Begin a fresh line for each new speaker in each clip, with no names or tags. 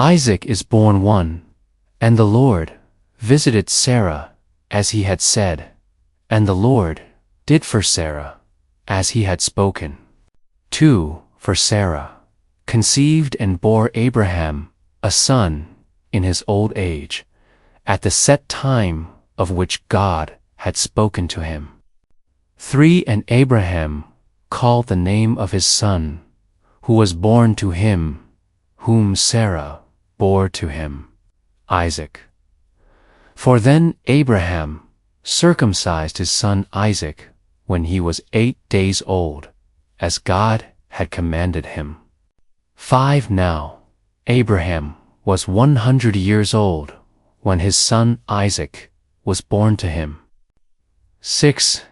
Isaac is born one, and the Lord visited Sarah as he had said, and the Lord did for Sarah as he had spoken. 2. For Sarah conceived and bore Abraham a son in his old age, at the set time of which God had spoken to him. 3. And Abraham called the name of his son, who was born to him, whom Sarah bore to him, Isaac. For then Abraham circumcised his son Isaac when he was 8 days old, as God had commanded him. 5. Now Abraham was 100 years old when his son Isaac was born to him. 6.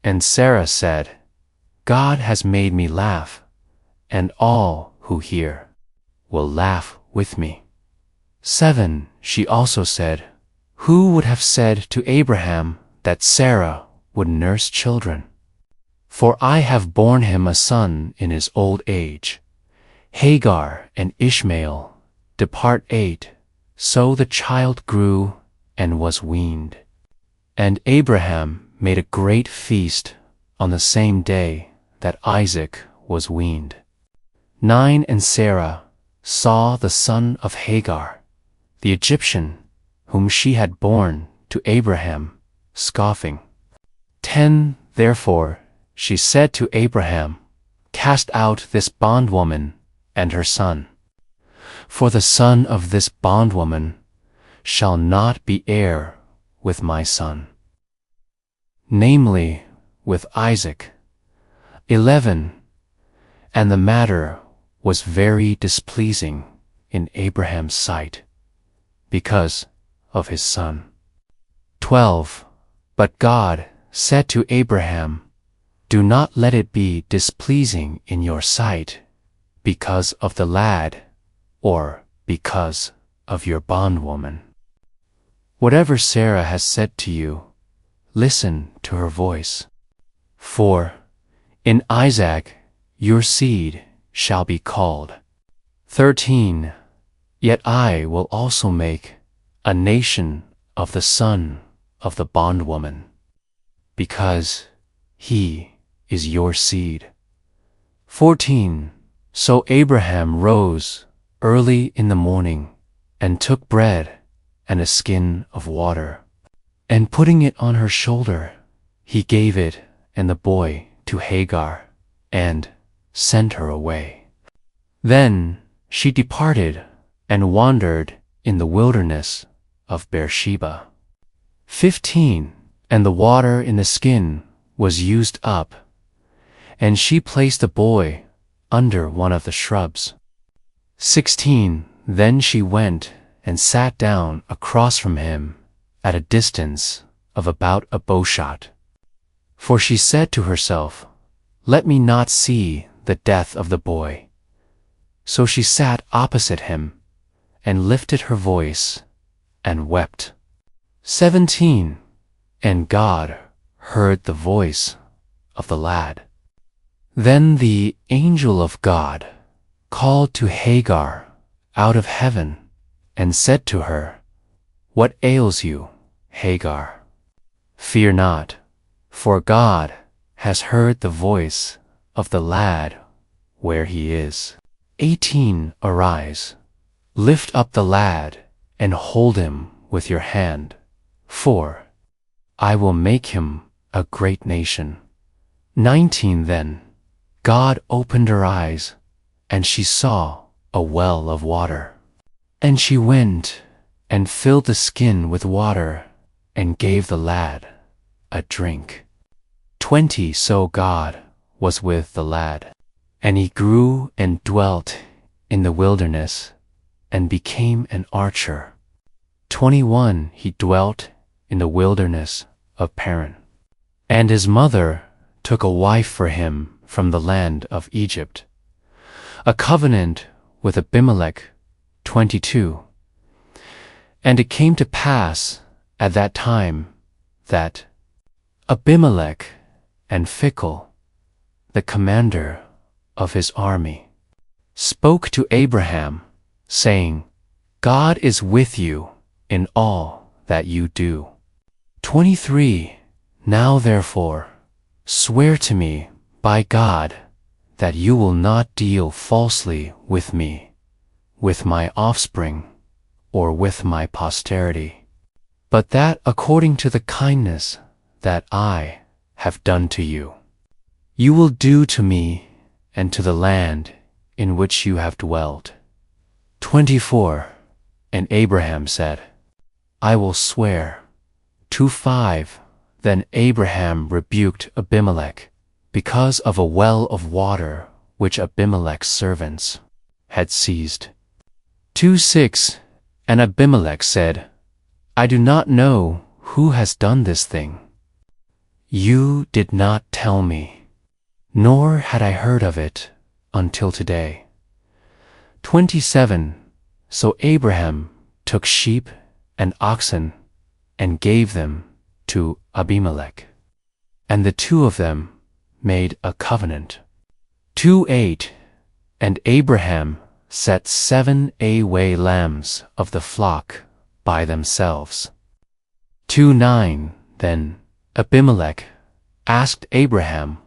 And Sarah said, God has made me laugh, and all who hear will laugh with me. 7. She also said, who would have said to Abraham that Sarah would nurse children? For I have borne him a son in his old age. Hagar and Ishmael depart 8, so the child grew and was weaned. And Abraham made a great feast on the same day that Isaac was weaned. 9. And Sarah saw the son of Hagar, the Egyptian, whom she had borne to Abraham, scoffing. 10. Therefore she said to Abraham, cast out this bondwoman and her son, for the son of this bondwoman shall not be heir with my son, namely with Isaac. 11. And the matter was very displeasing in Abraham's sight, because of his son. 12. But God said to Abraham, do not let it be displeasing in your sight because of the lad, or because of your bondwoman. Whatever Sarah has said to you, listen to her voice. For in Isaac your seed shall be called. 13. Yet I will also make a nation of the son of the bondwoman, because he is your seed. 14. So Abraham rose early in the morning, and took bread and a skin of water, and putting it on her shoulder, he gave it and the boy to Hagar, and sent her away. Then she departed and wandered in the wilderness of Beersheba. 15. And the water in the skin was used up, and she placed the boy under one of the shrubs. 16. Then she went and sat down across from him at a distance of about a bowshot. For she said to herself, let me not see the death of the boy. So she sat opposite him, and lifted her voice, and wept. 17. And God heard the voice of the lad. Then the angel of God called to Hagar out of heaven, and said to her, what ails you, Hagar? Fear not, for God has heard the voice of the lad where he is. 18. Arise, lift up the lad, and hold him with your hand, for I will make him a great nation. 19. Then God opened her eyes, and she saw a well of water. And she went and filled the skin with water, and gave the lad a drink. 20. So God was with the lad, and he grew and dwelt in the wilderness, and became an archer. 21. He dwelt in the wilderness of Paran. And his mother took a wife for him from the land of Egypt, a covenant with Abimelech. 22. And it came to pass at that time that Abimelech and Phicol, the commander of his army, spoke to Abraham, saying, God is with you in all that you do. 23. Now therefore, swear to me by God that you will not deal falsely with me, with my offspring, or with my posterity, but that according to the kindness that I have done to you, you will do to me and to the land in which you have dwelt. 24. And Abraham said, I will swear. 25. Then Abraham rebuked Abimelech because of a well of water which Abimelech's servants had seized. 26. And Abimelech said, I do not know who has done this thing. You did not tell me, nor had I heard of it until today. 27. So Abraham took sheep and oxen and gave them to Abimelech, and the two of them made a covenant. 28. And Abraham set 7 away lambs of the flock by themselves. 29. Then Abimelech asked Abraham,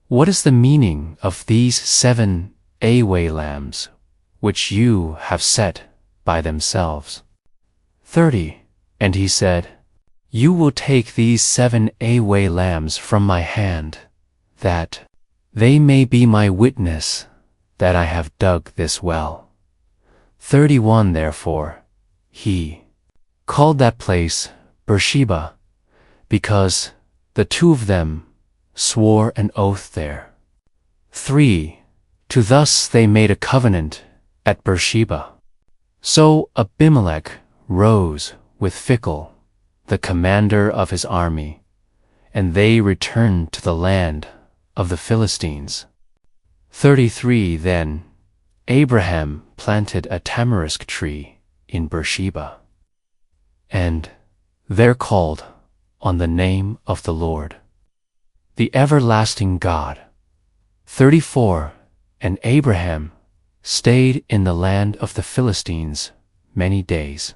What is the meaning of these 7 away lambs which you have set by themselves? 30. And he said, You will take these 7 away lambs from my hand, that they may be my witness that I have dug this well. 31. Therefore, he called that place Beersheba, because the two of them swore an oath there. 3. To thus they made a covenant at Beersheba. So Abimelech rose with Phicol, the commander of his army, and they returned to the land of the Philistines. 33. Then Abraham planted a tamarisk tree in Beersheba, and there called on the name of the Lord, the everlasting God. 34. And Abraham stayed in the land of the Philistines many days.